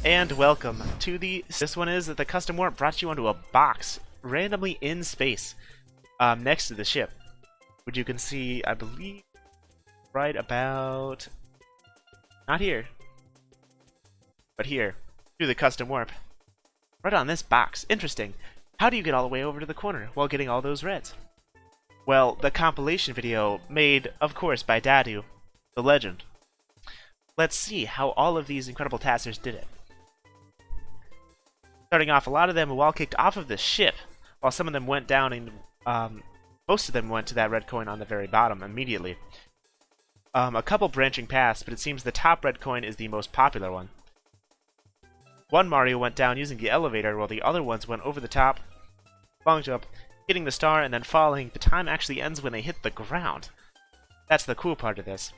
and welcome to this one is the custom warp brought you onto a box randomly in space next to the ship, which you can see, I believe, right about, not here, but here, through the custom warp. Right on this box. Interesting. How do you get all the way over to the corner while getting all those reds? Well, the compilation video made, of course, by Dadu, the legend. Let's see how all of these incredible taskers did it. Starting off, a lot of them wall kicked off of the ship, while some of them went down and most of them went to that red coin on the very bottom immediately. A couple branching paths, but it seems the top red coin is the most popular one. One Mario went down using the elevator, while the other ones went over the top, long jump, hitting the star, and then falling. The time actually ends when they hit the ground. That's the cool part of this.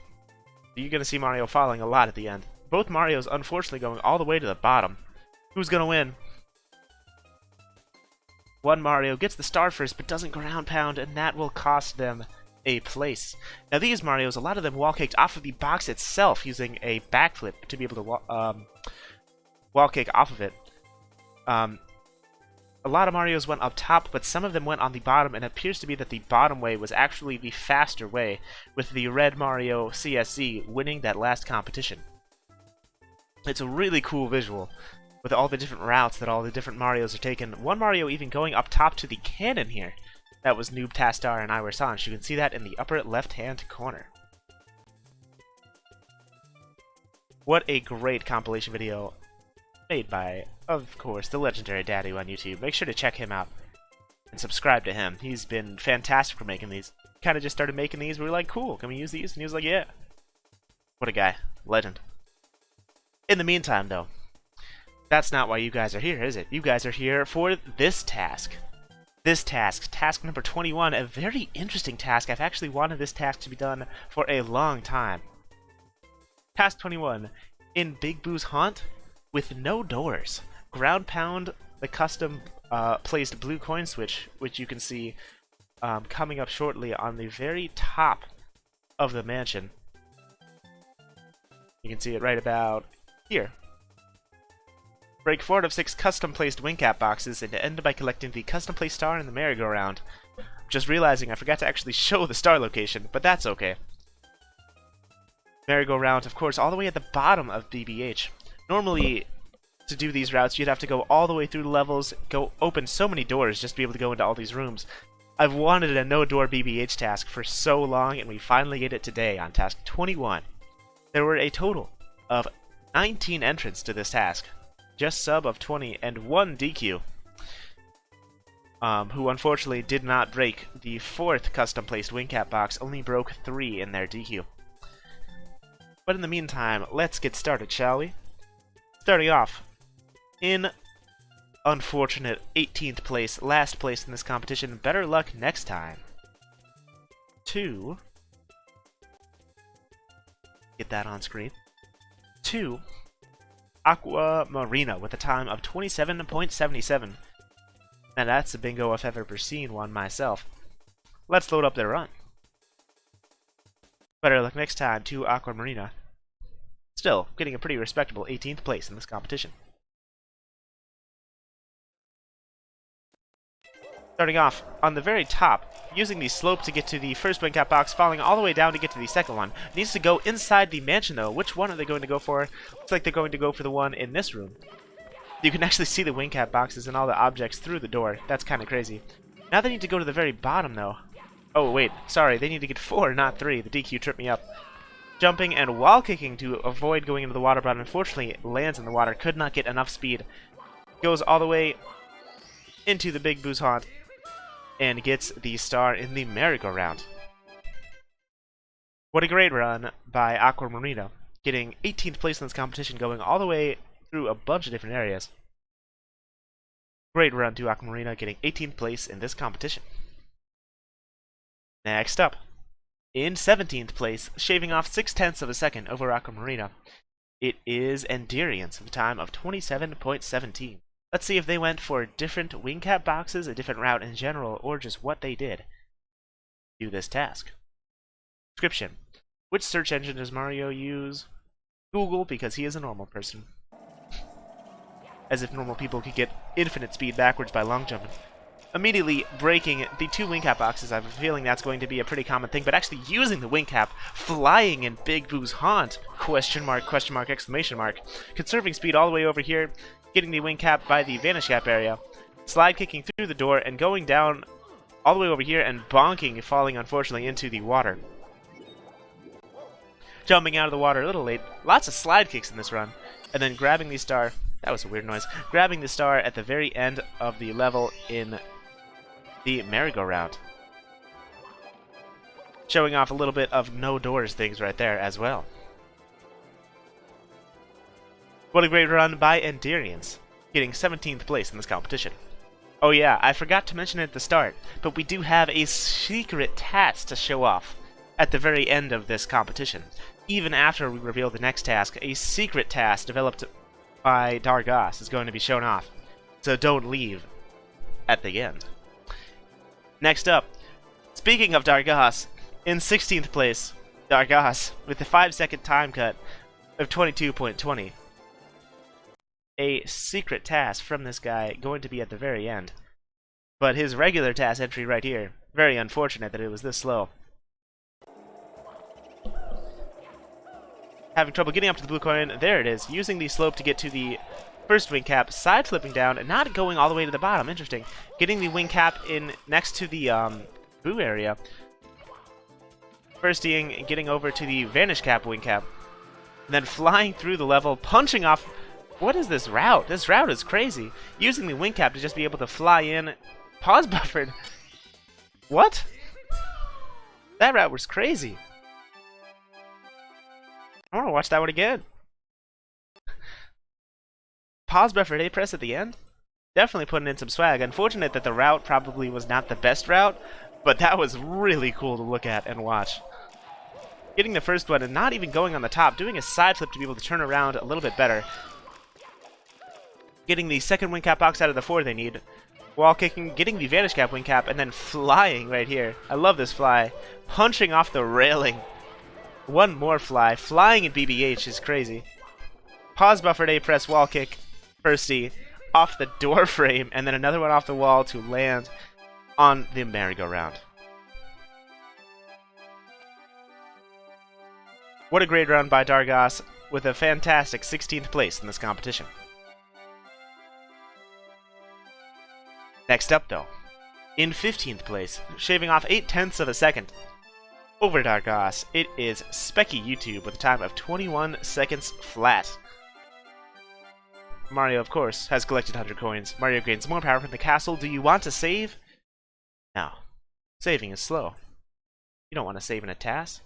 You're going to see Mario falling a lot at the end. Both Marios, unfortunately, going all the way to the bottom. Who's going to win? One Mario gets the star first, but doesn't ground pound, and that will cost them a place. Now these Marios, a lot of them wall kicked off of the box itself using a backflip to be able to wall kick off of it. A lot of Marios went up top, but some of them went on the bottom, and it appears to be that the bottom way was actually the faster way, with the red Mario CSZ winning that last competition. It's a really cool visual, with all the different routes that all the different Marios are taking. One Mario even going up top to the cannon here. That was Noob Tastar and Iwer Sanch. You can see that in the upper left-hand corner. What a great compilation video made by, of course, the legendary Dadu on YouTube. Make sure to check him out and subscribe to him. He's been fantastic for making these. Kind of just started making these. We were like, cool, can we use these? And he was like, yeah. What a guy. Legend. In the meantime, though, that's not why you guys are here, is it? You guys are here for this task. This task, task number 21, a very interesting task. I've actually wanted this task to be done for a long time. Task 21, in Big Boo's Haunt, with no doors. Ground pound the custom placed blue coin switch, which you can see coming up shortly on the very top of the mansion. You can see it right about here. Break 4 out of 6 custom-placed wing cap boxes and end by collecting the custom-placed star in the merry-go-round. Just realizing I forgot to actually show the star location, but that's okay. Merry-go-round, of course, all the way at the bottom of BBH. Normally, to do these routes, you'd have to go all the way through the levels, go open so many doors just to be able to go into all these rooms. I've wanted a no-door BBH task for so long, and we finally get it today on task 21. There were a total of 19 entrants to this task. Just sub of 20, and 1 DQ, who unfortunately did not break the 4th custom-placed wing cap box, only broke 3 in their DQ. But in the meantime, let's get started, shall we? Starting off, in unfortunate 18th place, last place in this competition, better luck next time, to, get that on screen, to Aqua Marina with a time of 27.77. Now that's a bingo if I've ever seen one myself. Let's load up their run. Better luck next time to Aqua Marina. Still, getting a pretty respectable 18th place in this competition. Starting off on the very top, using the slope to get to the first wing cap box, falling all the way down to get to the second one. Needs to go inside the mansion though. Which one are they going to go for? Looks like they're going to go for the one in this room. You can actually see the wing cap boxes and all the objects through the door. That's kind of crazy. Now they need to go to the very bottom though. Oh wait, sorry, they need to get 4, not 3. The DQ tripped me up. Jumping and wall kicking to avoid going into the water, but unfortunately lands in the water. Could not get enough speed. Goes all the way into the Big Boo's Haunt and gets the star in the merry-go-round. What a great run by Aqua Marina, getting 18th place in this competition, going all the way through a bunch of different areas. Great run to Aqua Marina, getting 18th place in this competition. Next up, in 17th place, shaving off 0.6 of a second over Aqua Marina, it is Enduriance with a time of 27.17. Let's see if they went for different wing cap boxes, a different route in general, or just what they did. Do this task. Description. Which search engine does Mario use? Google, because he is a normal person. as if normal people could get infinite speed backwards by long jumping. Immediately breaking the 2 wing cap boxes. I have a feeling that's going to be a pretty common thing, but actually using the wing cap, flying in Big Boo's haunt, question mark, exclamation mark, conserving speed all the way over here, getting the wing cap by the vanish cap area, slide kicking through the door, and going down all the way over here and bonking, falling unfortunately into the water. Jumping out of the water a little late, lots of slide kicks in this run, and then grabbing the star, that was a weird noise, grabbing the star at the very end of the level in the merry-go-round. Showing off a little bit of no doors things right there as well. What a great run by Endurians, getting 17th place in this competition. Oh yeah, I forgot to mention it at the start, but we do have a secret task to show off at the very end of this competition. Even after we reveal the next task, a secret task developed by Dargos is going to be shown off, so don't leave at the end. Next up, speaking of Dargos, in 16th place, Dargos with the 5-second time cut of 22.20. A secret task from this guy going to be at the very end. But his regular task entry right here, very unfortunate that it was this slow. Having trouble getting up to the blue coin, there it is, using the slope to get to the first wing cap, side flipping down, and not going all the way to the bottom, interesting. Getting the wing cap in next to the boo area. Firsting, getting over to the vanish cap wing cap. And then flying through the level, punching off. What is this route? This route is crazy. Using the wing cap to just be able to fly in. Pause buffered. What? That route was crazy. I want to watch that one again. Pause buffered A press at the end? Definitely putting in some swag. Unfortunate that the route probably was not the best route, but that was really cool to look at and watch. Getting the first one and not even going on the top, doing a side flip to be able to turn around a little bit better. Getting the second wing cap box out of the 4 they need. Wall kicking, getting the vanish cap wing cap, and then flying right here. I love this fly. Punching off the railing. One more fly. Flying in BBH is crazy. Pause buffered A press wall kick. Firsty off the door frame, and then another one off the wall to land on the merry-go-round. What a great run by Dargos with a fantastic 16th place in this competition. Next up though, in 15th place, shaving off 0.8 of a second over Dargos, it is Specky YouTube with a time of 21 seconds flat. Mario, of course, has collected 100 coins. Mario gains more power from the castle. Do you want to save? No. Saving is slow. You don't want to save in a task.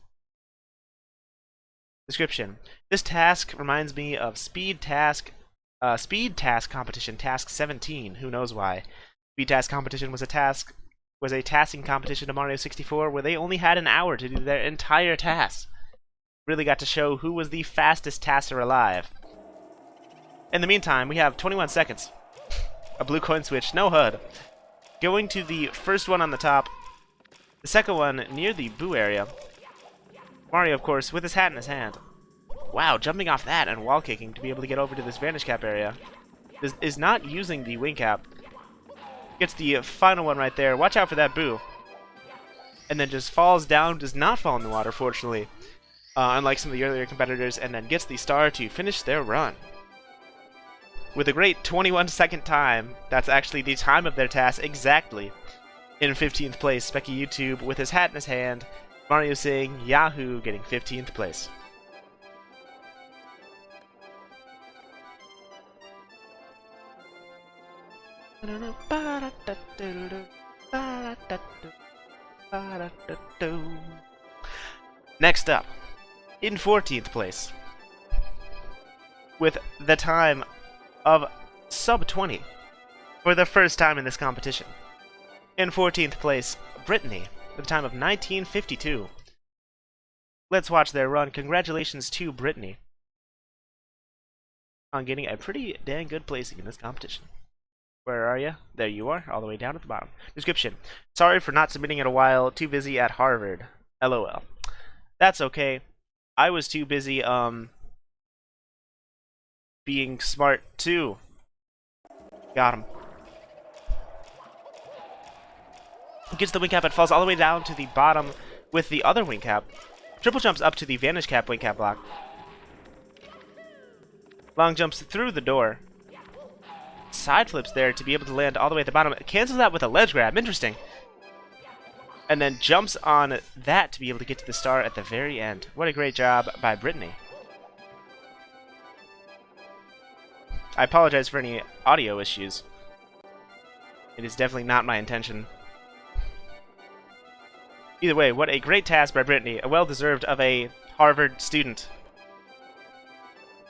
Description. This task reminds me of Speed Task Competition Task 17. Who knows why? Speed Task Competition was a tasking competition to Mario 64 where they only had an hour to do their entire task. Really got to show who was the fastest tasker alive. In the meantime, we have 21 seconds. A blue coin switch, no HUD. Going to the first one on the top. The second one near the boo area. Mario, of course, with his hat in his hand. Wow, jumping off that and wall kicking to be able to get over to this vanish cap area. Is not using the wing cap. Gets the final one right there. Watch out for that boo. And then just falls down. Does not fall in the water, fortunately. Unlike some of the earlier competitors. And then gets the star to finish their run. With a great 21-second time. That's actually the time of their task exactly. In 15th place, Specky YouTube with his hat in his hand. Mario saying Yahoo, getting 15th place. Next up, in 14th place, with the time of sub 20 for the first time in this competition. In 14th place, Brittany, with a time of 19:52. Let's watch their run. Congratulations to Brittany on getting a pretty dang good placing in this competition. Where are you? There you are, all the way down at the bottom. Description. Sorry for not submitting in a while. Too busy at Harvard. LOL. That's okay. I was too busy, being smart too. Got him. Gets the wing cap and falls all the way down to the bottom with the other wing cap. Triple jumps up to the vanish cap wing cap block. Long jumps through the door. Side flips there to be able to land all the way at the bottom. Cancels that with a ledge grab. Interesting. And then jumps on that to be able to get to the star at the very end. What a great job by Brittany. I apologize for any audio issues. It is definitely not my intention. Either way, what a great task by Brittany. Well-deserved of a Harvard student.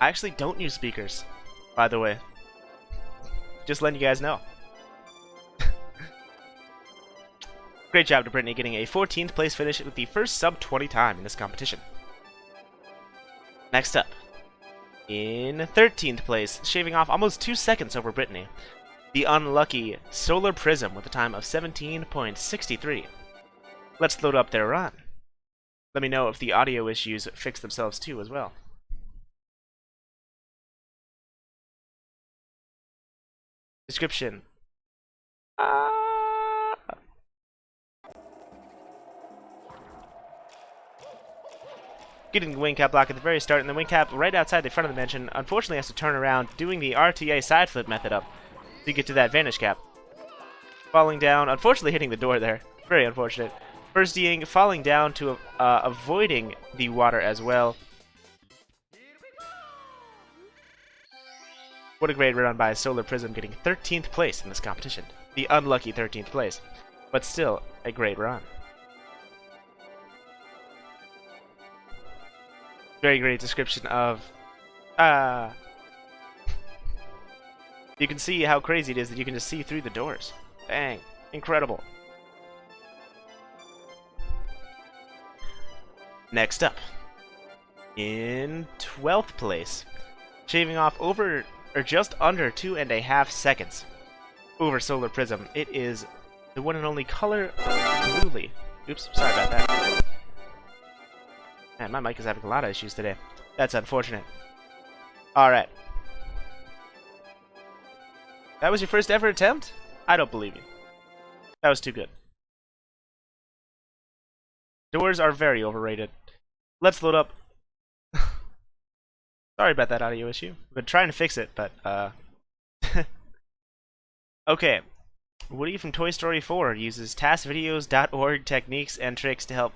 I actually don't use speakers, by the way. Just letting you guys know. Great job to Brittany getting a 14th place finish with the first sub-20 time in this competition. Next up, in 13th place, shaving off almost 2 seconds over Brittany, the unlucky Solar Prism with a time of 17.63. Let's load up their run. Let me know if the audio issues fix themselves too as well. Description. Getting the wing cap block at the very start, and the wing cap right outside the front of the mansion unfortunately has to turn around, doing the RTA side flip method up to get to that vanish cap. Falling down, unfortunately hitting the door there. Very unfortunate. First D'ing, falling down to avoiding the water as well. What a great run by Solar Prism, getting 13th place in this competition. The unlucky 13th place, but still a great run. Very great description of... You can see how crazy it is that you can just see through the doors. Dang. Incredible. Next up, in 12th place, shaving off over, or just under 2.5 seconds over Solar Prism, it is the one and only color Bluely. Oops, sorry about that. Man, my mic is having a lot of issues today. That's unfortunate. Alright. That was your first ever attempt? I don't believe you. That was too good. Doors are very overrated. Let's load up. Sorry about that audio issue. I've been trying to fix it, but, Okay. Woody from Toy Story 4 uses tasvideos.org techniques and tricks to help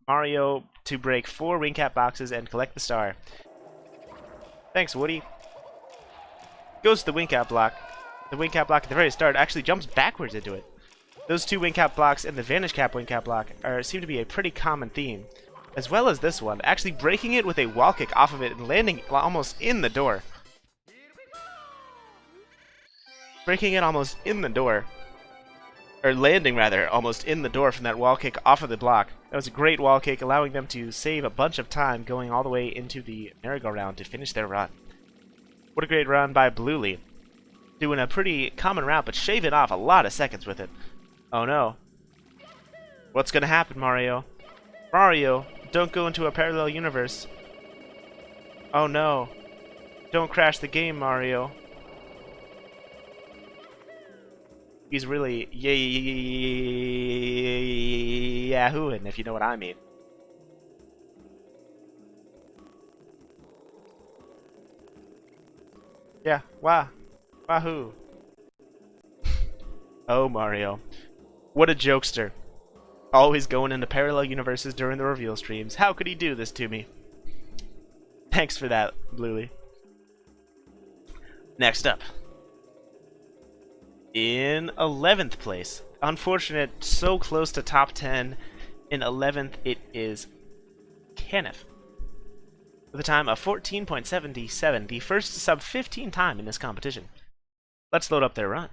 Mario to break 4 wing cap boxes and collect the star. Thanks, Woody. Goes to the wing cap block. The wing cap block at the very start actually jumps backwards into it. Those 2 wing cap blocks and the vanish cap wing cap block seem to be a pretty common theme, as well as this one, actually breaking it with a wall kick off of it and landing almost in the door. Breaking it almost in the door. Or landing, rather, almost in the door from that wall kick off of the block. That was a great wall kick, allowing them to save a bunch of time going all the way into the merry-go-round to finish their run. What a great run by Bluely. Doing a pretty common route, but shaving off a lot of seconds with it. Oh no. What's gonna happen, Mario? Mario, don't go into a parallel universe. Oh no. Don't crash the game, Mario. He's really yahooing, if you know what I mean. Yeah, wahoo. Oh, Mario. What a jokester. Always going into parallel universes during the reveal streams. How could he do this to me? Thanks for that, Bluely. Next up. In 11th place. Unfortunate, so close to top 10. In 11th, it is Kenneth. With a time of 14.77, the first sub-15 time in this competition. Let's load up their run.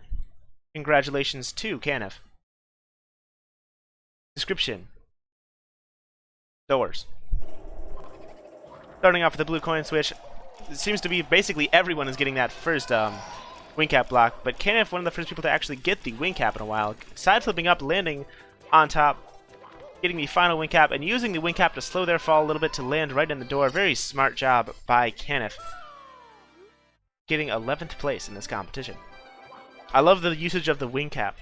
Congratulations to Kenneth. Description. Doors. Starting off with the blue coin switch, it seems to be basically everyone is getting that first wing cap block, but Kenneth, one of the first people to actually get the wing cap in a while, side flipping up, landing on top, getting the final wing cap, and using the wing cap to slow their fall a little bit to land right in the door. Very smart job by Kenneth. Getting 11th place in this competition. I love the usage of the wing cap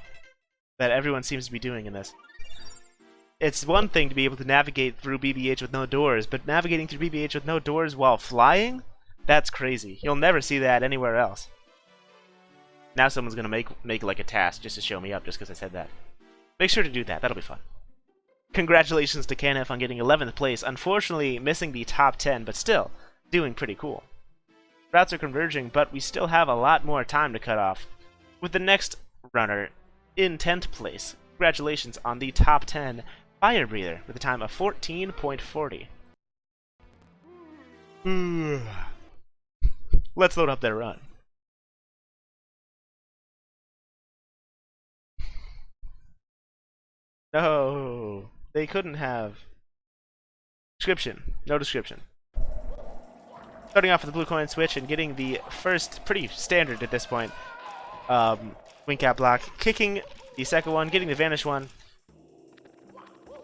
that everyone seems to be doing in this. It's one thing to be able to navigate through BBH with no doors, but navigating through BBH with no doors while flying? That's crazy. You'll never see that anywhere else. Now someone's gonna make like a task just to show me up just because I said that. Make sure to do that. That'll be fun. Congratulations to Canif on getting 11th place. Unfortunately, missing the top 10, but still doing pretty cool. Routes are converging, but we still have a lot more time to cut off. With the next runner in 10th place. Congratulations on the top 10 Fire Breather with a time of 14.40. Let's load up their run. No, they couldn't have. Description. No description. Starting off with the blue coin switch and getting the first, pretty standard at this point, wing cap block, kicking the second one, getting the vanish one,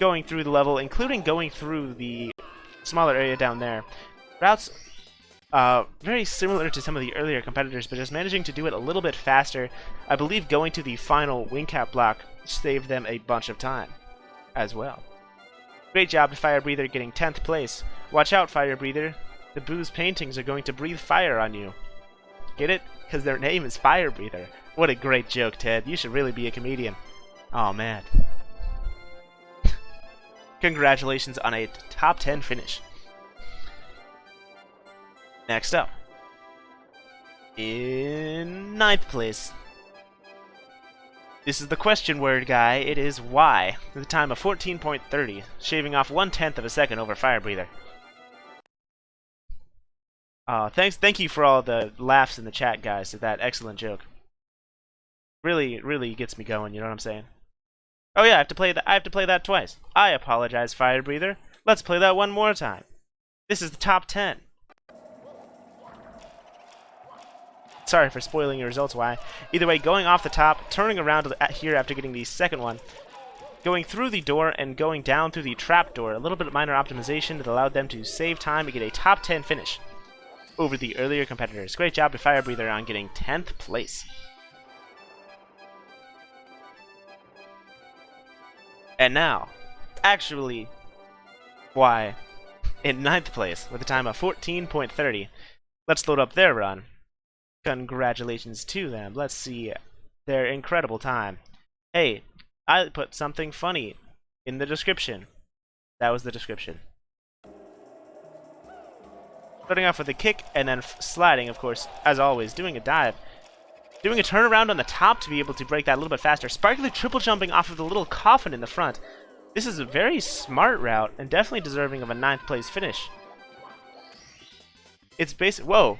going through the level, including going through the smaller area down there. Routes very similar to some of the earlier competitors, but just managing to do it a little bit faster. I believe going to the final wing cap block saved them a bunch of time as well. Great job to Fire Breather getting 10th place. Watch out, Fire Breather. The Boo's paintings are going to breathe fire on you. Get it? Because their name is Fire Breather. What a great joke, Ted. You should really be a comedian. Oh man. Congratulations on a top 10 finish. Next up, in 9th place. This is the question word guy. It is Y, with a time of 14.30, shaving off 1/10 of a second over Fire Breather. Thank you for all the laughs in the chat, guys, at that excellent joke. Really gets me going. You know what I'm saying? Oh yeah, I have to play that twice. I apologize, Fire Breather. Let's play that one more time. This is the top 10. Sorry for spoiling your results, Y. Either way, going off the top, turning around here after getting the second one, going through the door and going down through the trap door. A little bit of minor optimization that allowed them to save time to get a top 10 finish over the earlier competitors. Great job to Fire Breather on getting 10th place. And now, actually, Y in 9th place with a time of 14.30. Let's load up their run. Congratulations to them. Let's see their incredible time. Hey, I put something funny in the description. That was the description. Starting off with a kick and then sliding, of course, as always, doing a dive. Doing a turnaround on the top to be able to break that a little bit faster. Sparkly triple jumping off of the little coffin in the front. This is a very smart route and definitely deserving of a 9th place finish. It's basic. Whoa.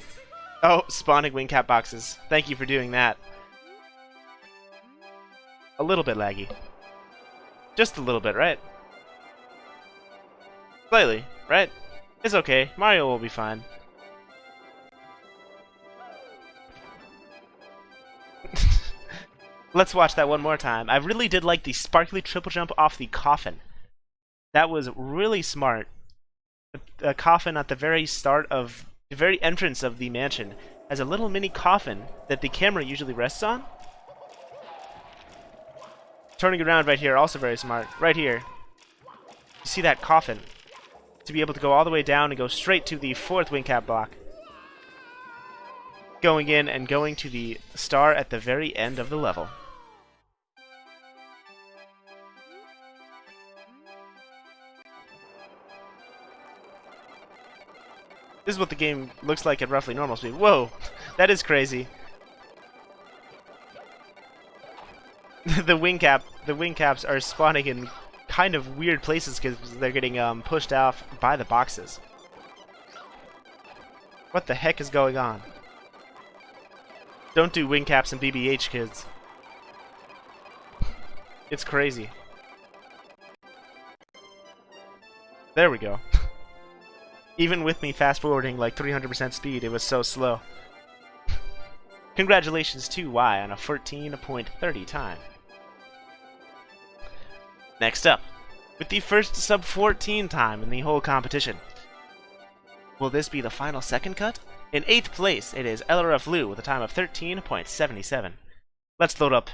Oh, spawning wing cap boxes. Thank you for doing that. A little bit laggy. Just a little bit, right? Slightly, right? It's okay. Mario will be fine. Let's watch that one more time. I really did like the sparkly triple jump off the coffin. That was really smart. A coffin at the very start of the very entrance of the mansion has a little mini coffin that the camera usually rests on. Turning around right here, also very smart. Right here, you see that coffin. To be able to go all the way down and go straight to the 4th wing cap block. Going in and going to the star at the very end of the level. This is what the game looks like at roughly normal speed. Whoa, that is crazy. The wing caps are spawning in kind of weird places because they're getting pushed off by the boxes. What the heck is going on? Don't do wing caps and BBH, kids. It's crazy. There we go. Even with me fast-forwarding like 300% speed, it was so slow. Congratulations to Y on a 14.30 time. Next up, with the first sub-14 time in the whole competition. Will this be the final second cut? In 8th place, it is LRF Lou with a time of 13.77. Let's load up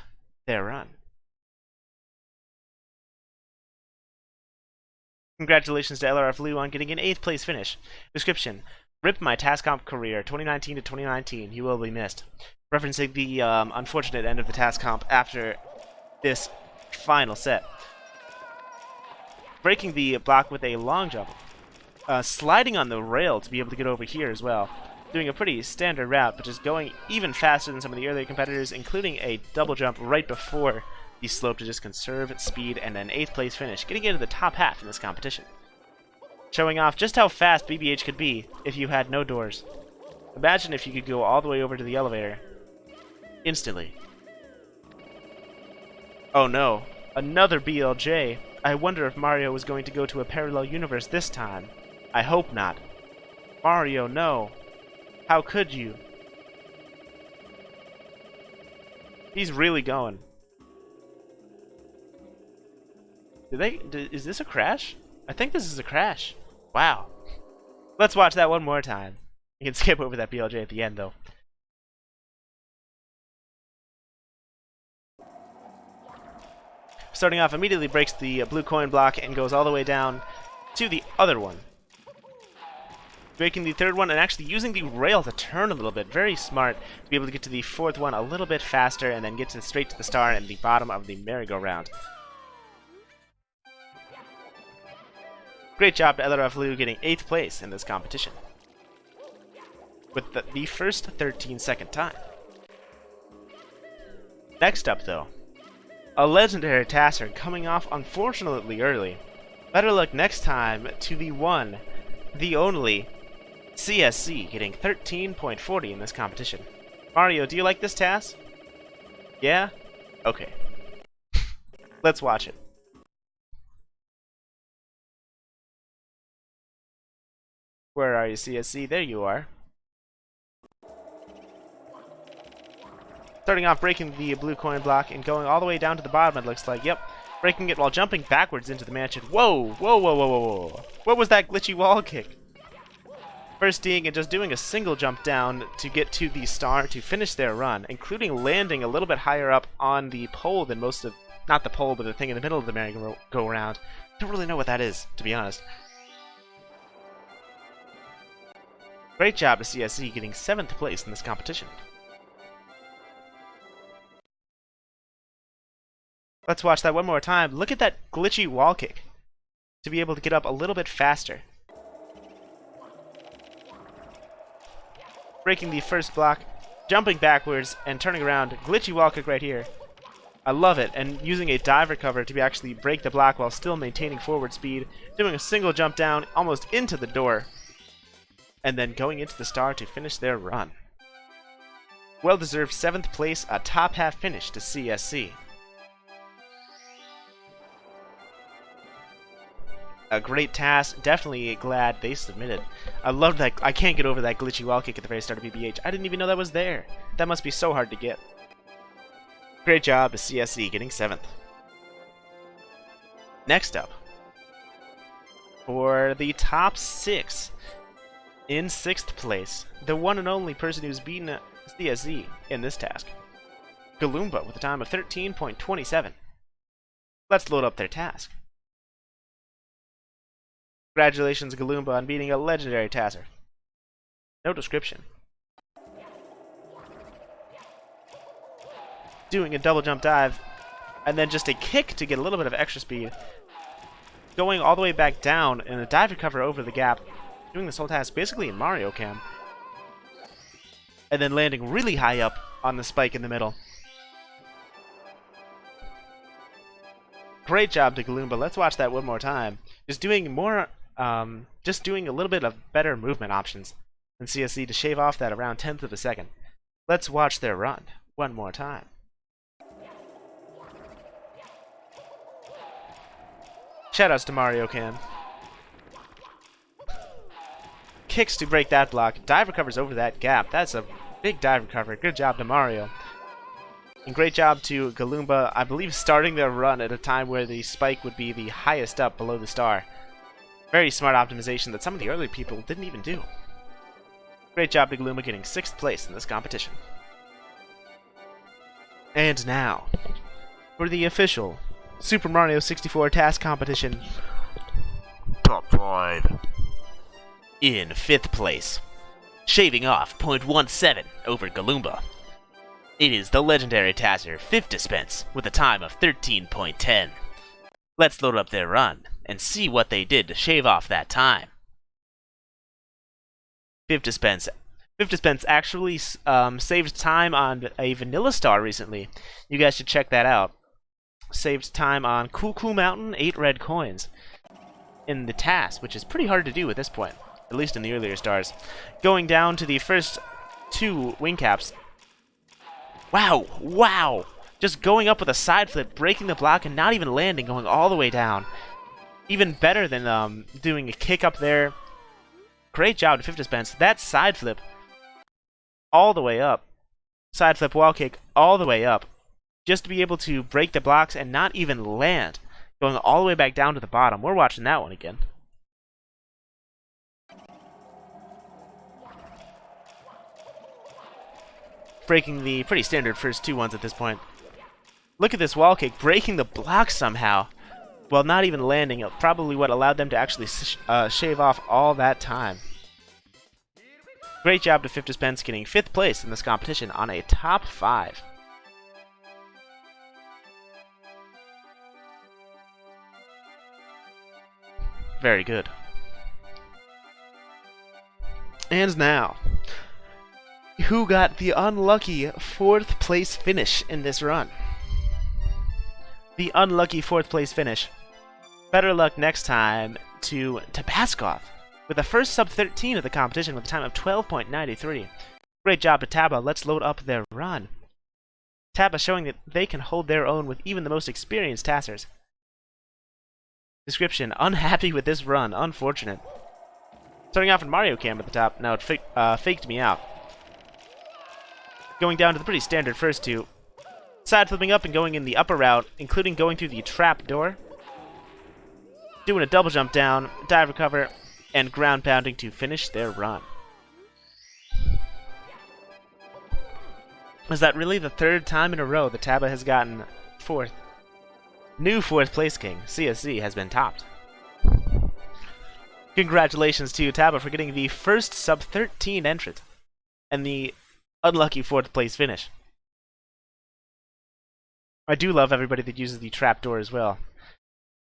their run. Congratulations to LRF Lou on getting an 8th place finish. Description: Rip my TASComp career, 2019 to 2019. You will be missed. Referencing the unfortunate end of the TASComp after this final set. Breaking the block with a long jump. Sliding on the rail to be able to get over here as well. Doing a pretty standard route, but just going even faster than some of the earlier competitors, including a double jump right before the slope to just conserve speed, and an 8th place finish, getting into the top half in this competition. Showing off just how fast BBH could be if you had no doors. Imagine if you could go all the way over to the elevator instantly. Oh no, another BLJ. I wonder if Mario was going to go to a parallel universe this time. I hope not. Mario, no. How could you? He's really going. Is this a crash? I think this is a crash. Wow. Let's watch that one more time. You can skip over that BLJ at the end, though. Starting off, immediately breaks the blue coin block and goes all the way down to the other one. Breaking the 3rd one and actually using the rail to turn a little bit. Very smart to be able to get to the 4th one a little bit faster and then get straight to the star and the bottom of the merry-go-round. Great job to LRF Lou getting 8th place in this competition. With the first 13-second time. Next up, though, a legendary TASer coming off unfortunately early. Better luck next time to the one, the only, CSC getting 13.40 in this competition. Mario, do you like this TAS? Yeah? Okay. Let's watch it. Where are you, CSC? There you are. Starting off breaking the blue coin block and going all the way down to the bottom, it looks like. Yep. Breaking it while jumping backwards into the mansion. Whoa! Whoa, whoa, whoa, whoa, whoa. What was that glitchy wall kick? Bursting and just doing a single jump down to get to the star to finish their run, including landing a little bit higher up on the pole than most of... Not the pole, but the thing in the middle of the merry-go-round. Don't really know what that is, to be honest. Great job to CSC getting 7th place in this competition. Let's watch that one more time. Look at that glitchy wall kick to be able to get up a little bit faster. Breaking the first block, jumping backwards, and turning around. Glitchy wall kick right here. I love it. And using a dive recover to actually break the block while still maintaining forward speed. Doing a single jump down almost into the door. And then going into the star to finish their run. Well-deserved 7th place, a top half finish to CSC. A great task. Definitely glad they submitted. I love that. I can't get over that glitchy wall kick at the very start of BBH. I didn't even know that was there. That must be so hard to get. Great job to CSC getting 7th. Next up, for the top 6, in 6th place, the one and only person who's beaten CSC in this task, Galoomba with a time of 13.27. Let's load up their task. Congratulations, Galoomba, on beating a legendary TASer. No description. Doing a double jump dive, and then just a kick to get a little bit of extra speed. Going all the way back down, and a dive recover over the gap. Doing this whole task basically in Mario Cam. And then landing really high up on the spike in the middle. Great job to Galoomba. Let's watch that one more time. Just doing more... just doing a little bit of better movement options than CSC to shave off that around 10th of a second. Let's watch their run one more time. Shoutouts to Mario Cam. Kicks to break that block. Dive recovers over that gap. That's a big dive recovery. Good job to Mario. And great job to Galoomba, I believe starting their run at a time where the spike would be the highest up below the star. Very smart optimization that some of the early people didn't even do. Great job to Galoomba getting 6th place in this competition. And now, for the official Super Mario 64 TAS competition. Top 5. In 5th place, shaving off 0.17 over Galumba. It is the legendary Tazzer 5th Dispense with a time of 13.10. Let's load up their run and see what they did to shave off that time. 5th Dispense actually saved time on a Vanilla Star recently. You guys should check that out. Saved time on Cool Cool Mountain, 8 red coins in the TAS, which is pretty hard to do at this point, at least in the earlier stars. Going down to the first 2 wing caps. Wow! Just going up with a side flip, breaking the block, and not even landing, going all the way down. Even better than doing a kick up there. Great job to 5th Dispense. That side flip all the way up. Side flip wall kick all the way up. Just to be able to break the blocks and not even land. Going all the way back down to the bottom. We're watching that one again. Breaking the pretty standard first 2 ones at this point. Look at this wall kick, breaking the block somehow, while not even landing. Probably what allowed them to actually shave off all that time. Great job to 5th Dispense getting 5th place in this competition on a top 5. Very good. And now, who got the unlucky 4th place finish in this run? The unlucky 4th place finish. Better luck next time to Tabascoth with the first sub 13 of the competition with a time of 12.93. Great job to Taba. Let's load up their run. Taba showing that they can hold their own with even the most experienced Tassers. Description: unhappy with this run, unfortunate. Starting off in Mario Cam at the top. Now it faked me out. Going down to the pretty standard first 2. Side flipping up and going in the upper route, including going through the trap door. Doing a double jump down, dive recover, and ground pounding to finish their run. Is that really the 3rd time in a row that Taba has gotten 4th? New 4th place king, CSC, has been topped. Congratulations to Taba for getting the first sub 13 entrant and the unlucky 4th place finish. I do love everybody that uses the trapdoor as well.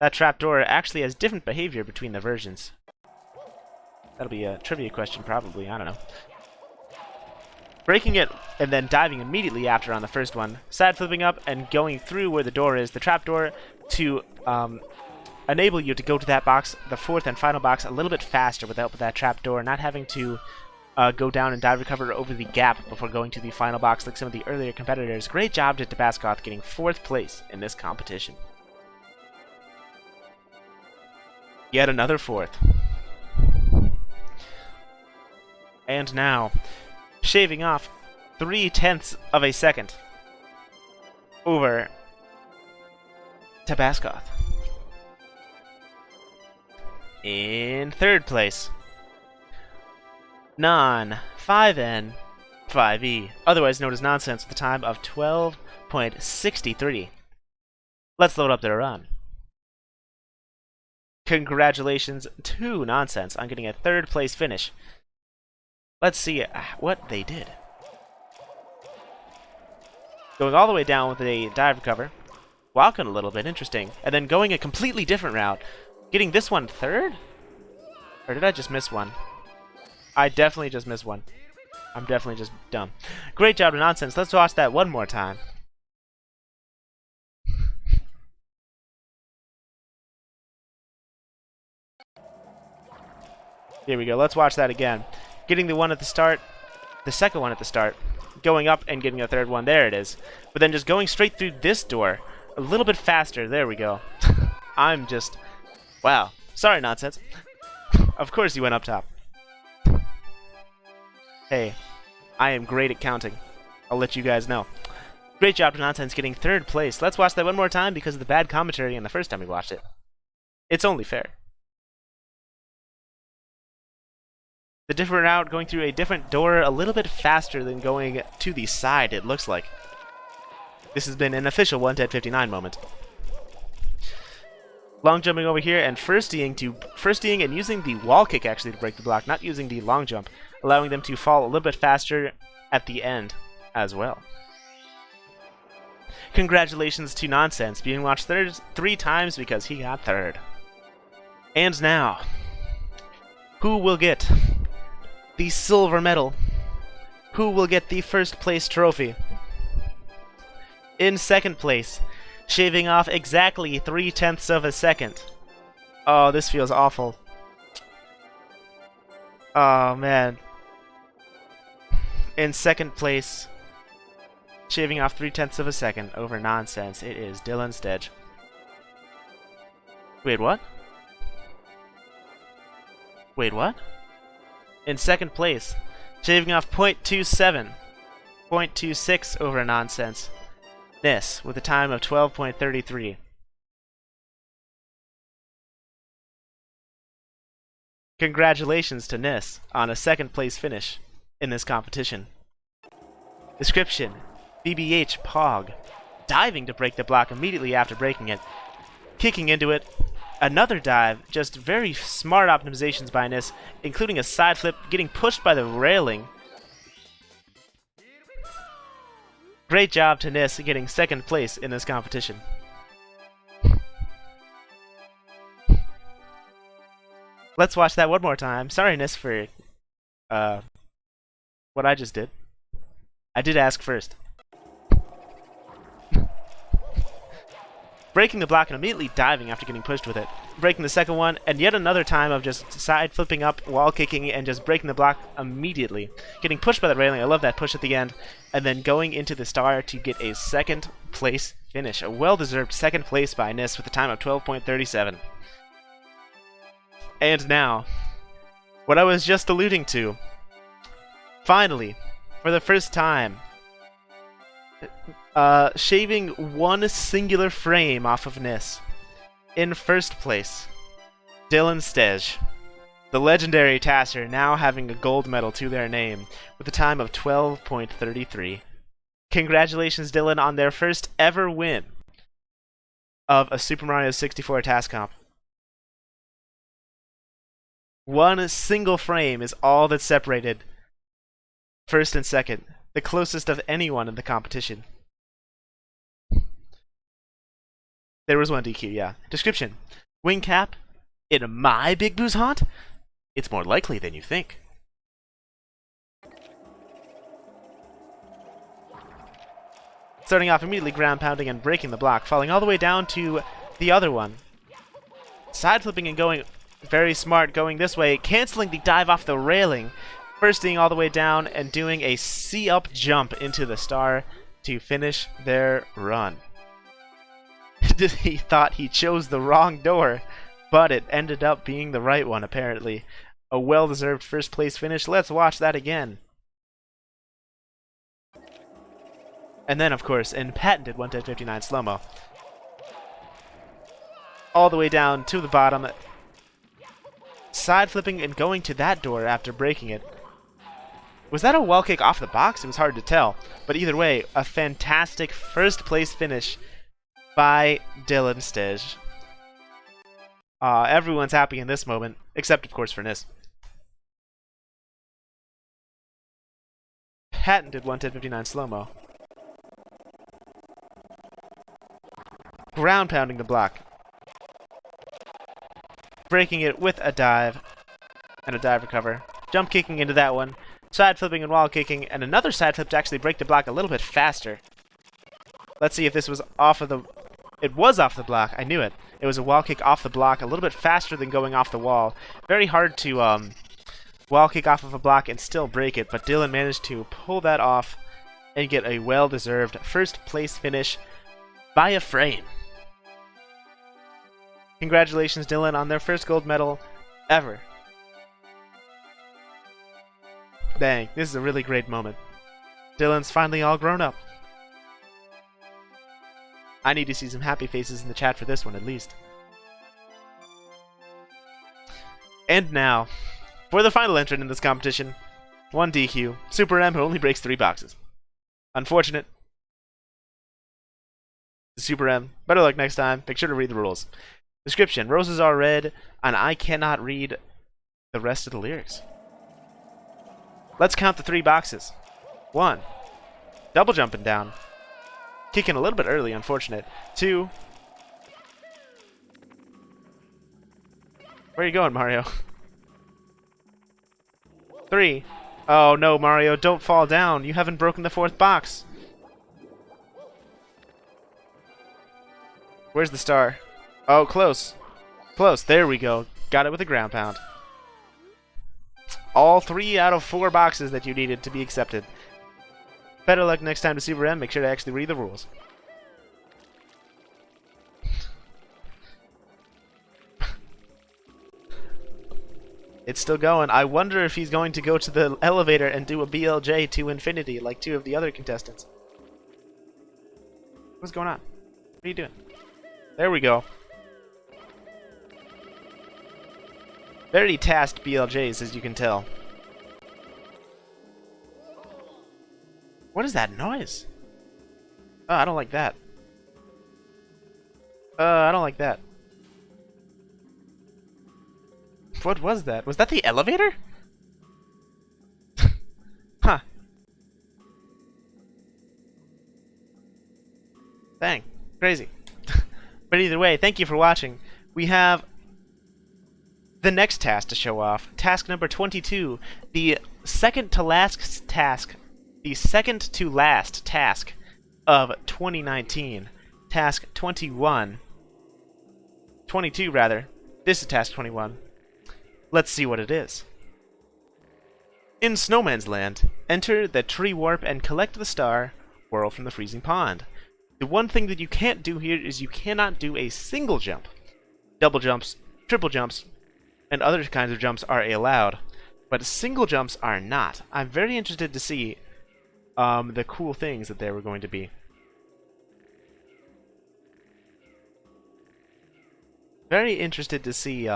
That trapdoor actually has different behavior between the versions. That'll be a trivia question probably, I don't know. Breaking it and then diving immediately after on the first one. Side flipping up and going through where the door is, the trapdoor, to enable you to go to that box, the 4th and final box, a little bit faster without that trapdoor, not having to go down and dive recover over the gap before going to the final box like some of the earlier competitors. Great job to Tabascoth getting 4th place in this competition. Yet another 4th. And now, shaving off 0.3 of a second over Tabascoth. In 3rd place, Non 5N 5E, otherwise known as Nonsense, with a time of 12.63. Let's load up their run. Congratulations to Nonsense on getting a 3rd place finish. Let's see what they did. Going all the way down with a dive recover, walking a little bit, interesting, and then going a completely different route. Getting this one 3rd? Or did I just miss one? I definitely just missed one. I'm definitely just dumb. Great job to Nonsense. Let's watch that one more time. Here we go. Let's watch that again. Getting the one at the start, the second one at the start, going up and getting a 3rd one. There it is. But then just going straight through this door a little bit faster. There we go. I'm just... wow. Sorry, Nonsense. Of course you went up top. Hey, I am great at counting. I'll let you guys know. Great job to Nonsense getting 3rd place. Let's watch that one more time because of the bad commentary on the first time we watched it. It's only fair. The different route, going through a different door a little bit faster than going to the side, it looks like. This has been an official 1:10:59 moment. Long jumping over here and first-ing and using the wall kick actually to break the block, not using the long jump, allowing them to fall a little bit faster at the end as well. Congratulations to Nonsense, being watched 3 times because he got third. And now, who will get the silver medal? Who will get the first place trophy? In second place, shaving off exactly 3/10 of a second. Oh, this feels awful. Oh, man. In second place, shaving off 3/10 of a second over Nonsense, it is Dylan Stedge. Wait, what? Wait, what? In second place, shaving off 0.27, 0.26 over Nonsense. This, with a time of 12.33. Congratulations to Nis on a second place finish in this competition. Description: BBH Pog, diving to break the block immediately after breaking it, kicking into it, another dive, just very smart optimizations by Nis, including a side flip, getting pushed by the railing. Great job to Nis getting second place in this competition. Let's watch that one more time. Sorry, Nis, for what I just did. I did ask first. Breaking the block and immediately diving after getting pushed with it. Breaking the second one, and yet another time of just side flipping up, wall kicking, and just breaking the block immediately. Getting pushed by the railing, I love that push at the end, and then going into the star to get a second place finish. A well-deserved second place by Nis with a time of 12.37. And now, what I was just alluding to. Finally, for the first time, shaving one singular frame off of Nis. In first place, Dylan Stedge, the legendary TASer, now having a gold medal to their name with a time of 12.33. Congratulations, Dylan, on their first ever win of a Super Mario 64 TAS comp. One single frame is all that separated first and second, the closest of anyone in the competition. There was one DQ, yeah. Description: wing cap in my Big Boo's haunt? It's more likely than you think. Starting off immediately ground pounding and breaking the block, falling all the way down to the other one. Side flipping and going very smart, going this way, canceling the dive off the railing, bursting all the way down and doing a C-up jump into the star to finish their run. He thought he chose the wrong door, but it ended up being the right one, apparently. A well-deserved first place finish. Let's watch that again. And then, of course, in patented 1:10:59 slow-mo. All the way down to the bottom. Side flipping and going to that door after breaking it. Was that a wall kick off the box? It was hard to tell. But either way, a fantastic first place finish by Dylan Stedge. Everyone's happy in this moment, except of course for Nis. Patented 1:10:59 slow-mo. Ground pounding the block. Breaking it with a dive and a dive recover. Jump kicking into that one. Side flipping and wall kicking, and another side flip to actually break the block a little bit faster. Let's see if this was off of the... It was off the block. I knew it. It was a wall kick off the block, a little bit faster than going off the wall. Very hard to wall kick off of a block and still break it, but Dylan managed to pull that off and get a well-deserved first place finish by a frame. Congratulations, Dylan, on their first gold medal ever. Dang, this is a really great moment. Dylan's finally all grown up. I need to see some happy faces in the chat for this one, at least. And now, for the final entrant in this competition, 1 DQ, Super M, who only breaks 3 boxes. Unfortunate, Super M. Better luck next time. Make sure to read the rules. Description. Roses are red, and I cannot read the rest of the lyrics. Let's count the 3 boxes. 1. Double jumping down. Kicking a little bit early, unfortunate. 2. Where are you going, Mario? 3. Oh no, Mario, don't fall down. You haven't broken the 4th box. Where's the star? Oh, close. Close. There we go. Got it with a ground pound. All 3 out of 4 boxes that you needed to be accepted. Better luck next time to Super M. Make sure to actually read the rules. It's still going. I wonder if he's going to go to the elevator and do a BLJ to infinity like 2 of the other contestants. What's going on? What are you doing? There we go. Very tasked BLJs, as you can tell. What is that noise? Oh, I don't like that. I don't like that. What was that? Was that the elevator? Huh. Dang. Crazy. But either way, thank you for watching. We have the next task to show off. Task number 22. The second to last task. The second to last task of 2019. Task 21. 22, rather. This is task 21. Let's see what it is. In Snowman's Land, enter the tree warp and collect the star, whirl from the freezing pond. The one thing that you can't do here is you cannot do a single jump. Double jumps, triple jumps, and other kinds of jumps are allowed, but single jumps are not. I'm very interested to see the cool things that there were going to be. Very interested to see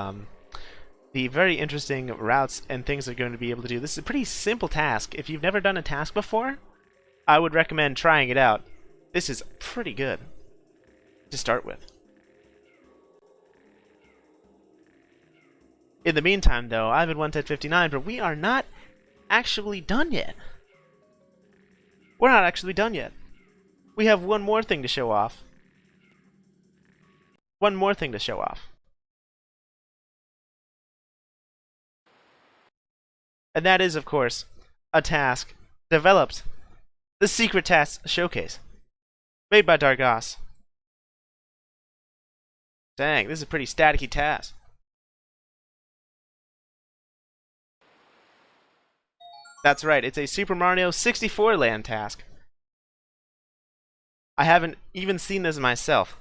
the very interesting routes and things they're going to be able to do. This is a pretty simple task. If you've never done a task before, I would recommend trying it out. This is pretty good to start with. In the meantime, though, I've been 11059, but we are not actually done yet. We're not actually done yet. We have one more thing to show off. One more thing to show off. And that is, of course, a task developed. The Secret TAS Showcase. Made by Dargos. Dang, this is a pretty staticky task. That's right, it's a Super Mario 64 land task. I haven't even seen this myself.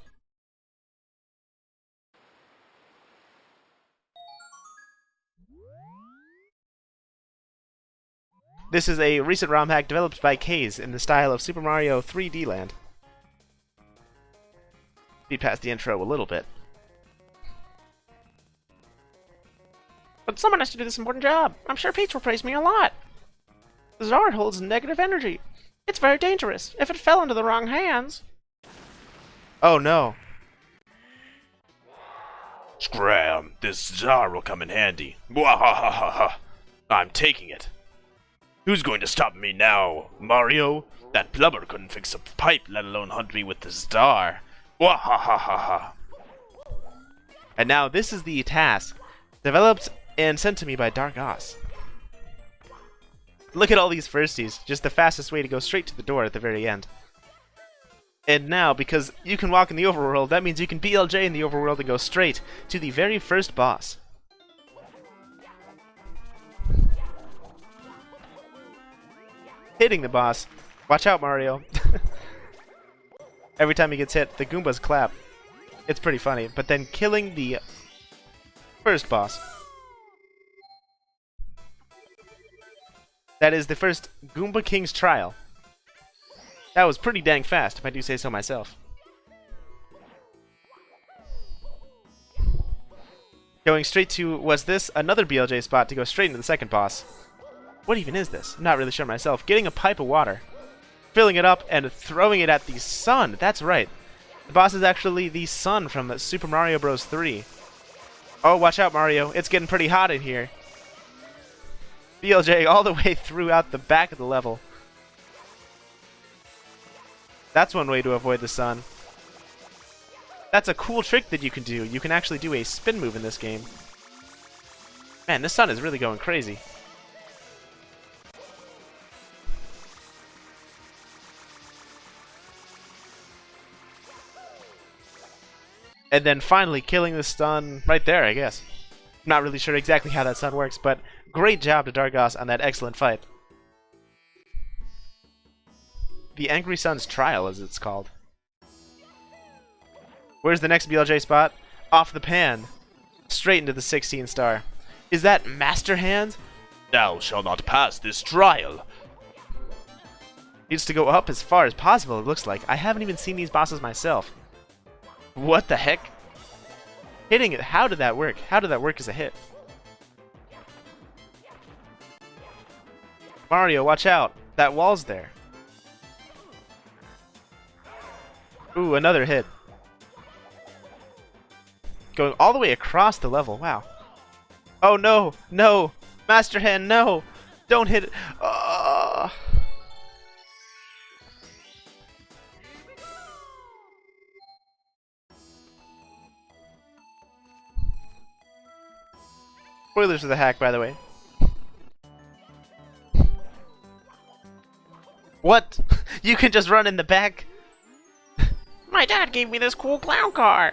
This is a recent ROM hack developed by Kaze in the style of Super Mario 3D Land. Speed past the intro a little bit. But someone has to do this important job. I'm sure Peach will praise me a lot. The Zard holds negative energy. It's very dangerous. If it fell into the wrong hands... Oh no. Scram, this czar will come in handy. Wahahaha. I'm taking it. Who's going to stop me now? Mario? That plumber couldn't fix a pipe, let alone hunt me with the star. Wahahaha. And now this is the task, developed and sent to me by Dargos. Look at all these firsties, just the fastest way to go straight to the door at the very end. And now, because you can walk in the overworld, that means you can BLJ in the overworld and go straight to the very first boss. Hitting the boss. Watch out, Mario. Every time he gets hit, the Goombas clap. It's pretty funny. But then killing the first boss. That is the first Goomba King's trial. That was pretty dang fast, if I do say so myself. Going straight to, was this another BLJ spot to go straight into the second boss? What even is this? I'm not really sure myself. Getting a pipe of water, filling it up, and throwing it at the sun. That's right. The boss is actually the sun from Super Mario Bros. 3. Oh, watch out, Mario. It's getting pretty hot in here. BLJ all the way throughout the back of the level. That's one way to avoid the sun. That's a cool trick that you can do. You can actually do a spin move in this game. Man, this sun is really going crazy. And then finally killing the stun right there, I guess. I'm not really sure exactly how that stun works, but great job to Dargos on that excellent fight. The Angry Sun's Trial, as it's called. Where's the next BLJ spot? Off the pan. Straight into the 16 star. Is that Master Hand? Thou shalt not pass this trial. Needs to go up as far as possible, it looks like. I haven't even seen these bosses myself. What the heck? Hitting it, how did that work? How did that work as a hit? Mario, watch out. That wall's there. Ooh, another hit. Going all the way across the level, wow. Oh no, no! Master Hand, no! Don't hit it! Oh. Spoilers for the hack, by the way. What? You can just run in the back? My dad gave me this cool clown car!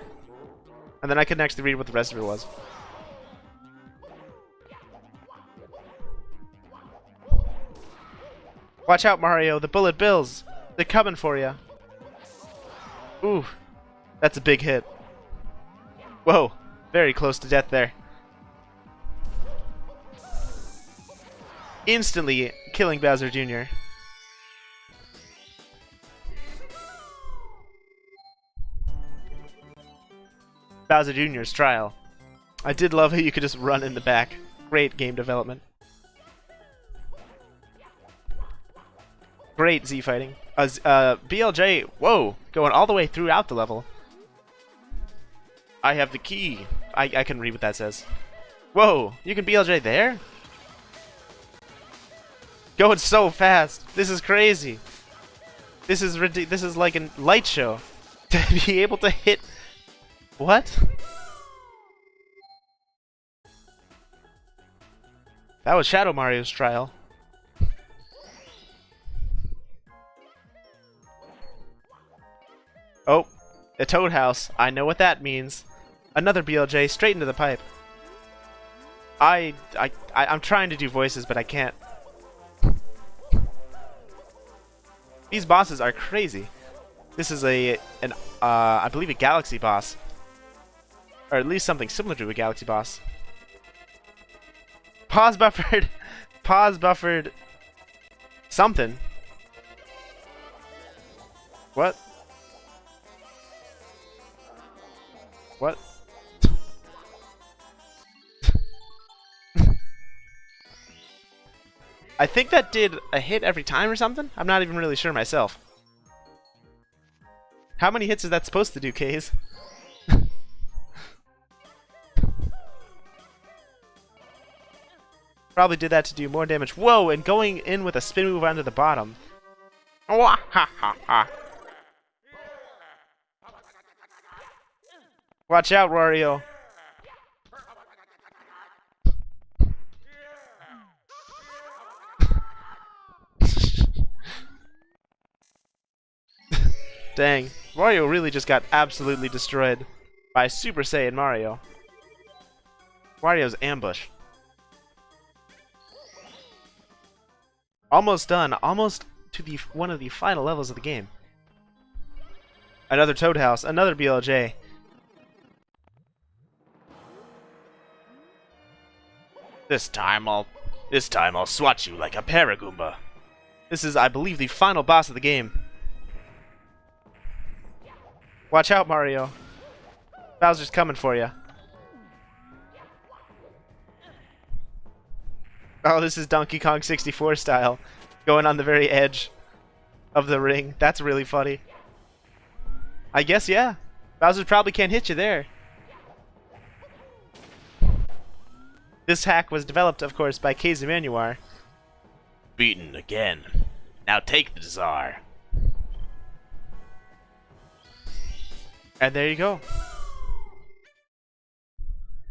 And then I couldn't actually read what the rest of it was. Watch out, Mario. The bullet bills. They're coming for you. Ooh. That's a big hit. Whoa. Very close to death there. Instantly killing Bowser Jr. Bowser Jr.'s Trial. I did love how you could just run in the back. Great game development. Great Z fighting. BLJ, whoa, going all the way throughout the level. I have the key. I can read what that says. Whoa, you can BLJ there? Going so fast. This is crazy. This is this is like a light show. To be able to hit. What? That was Shadow Mario's Trial. Oh, a Toad House. I know what that means. Another BLJ straight into the pipe. I'm trying to do voices, but I can't. These bosses are crazy. This is I believe a Galaxy boss. Or at least something similar to a Galaxy boss. Pause buffered. Pause buffered. Something. What? What? I think that did a hit every time or something? I'm not even really sure myself. How many hits is that supposed to do, Kaze? Probably did that to do more damage. Whoa, and going in with a spin move onto the bottom. Ha ha ha. Watch out, Wario. Dang. Wario really just got absolutely destroyed by Super Saiyan Mario. Wario's ambush. Almost done. Almost to the one of the final levels of the game. Another Toad House. Another BLJ. This time I'll swat you like a Paragoomba. This is, I believe, the final boss of the game. Watch out, Mario. Bowser's coming for you. Oh, this is Donkey Kong 64 style. Going on the very edge of the ring. That's really funny. I guess, yeah. Bowser probably can't hit you there. This hack was developed, of course, by Kaz Emanuar. Beaten again. Now take the Tsar. And there you go.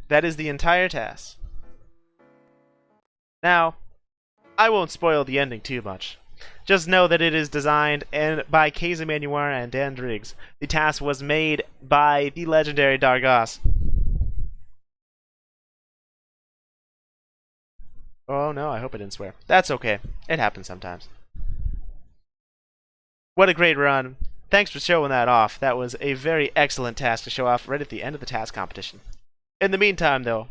That is the entire TAS. Now, I won't spoil the ending too much. Just know that it is designed by Kaz Emanuar and Dan Driggs. The TAS was made by the legendary Dargos. Oh no, I hope I didn't swear. That's okay. It happens sometimes. What a great run. Thanks for showing that off. That was a very excellent task to show off right at the end of the task competition. In the meantime, though,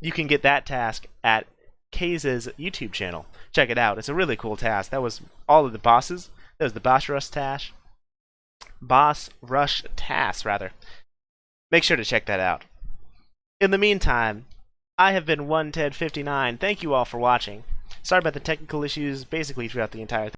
you can get that task at Kaz's YouTube channel. Check it out. It's a really cool task. That was all of the bosses. That was the Boss Rush task. Make sure to check that out. In the meantime, I have been 1Ted59. Thank you all for watching. Sorry about the technical issues basically throughout the entire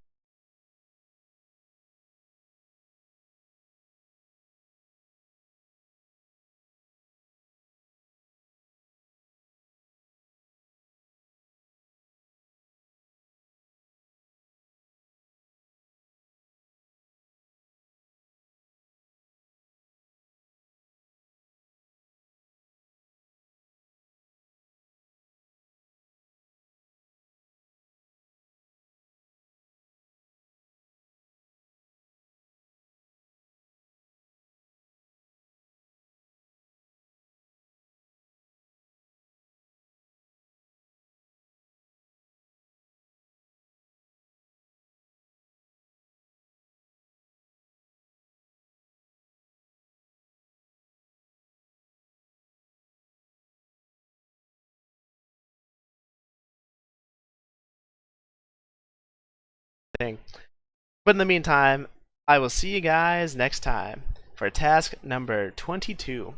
thing. But in the meantime, I will see you guys next time for task number 22.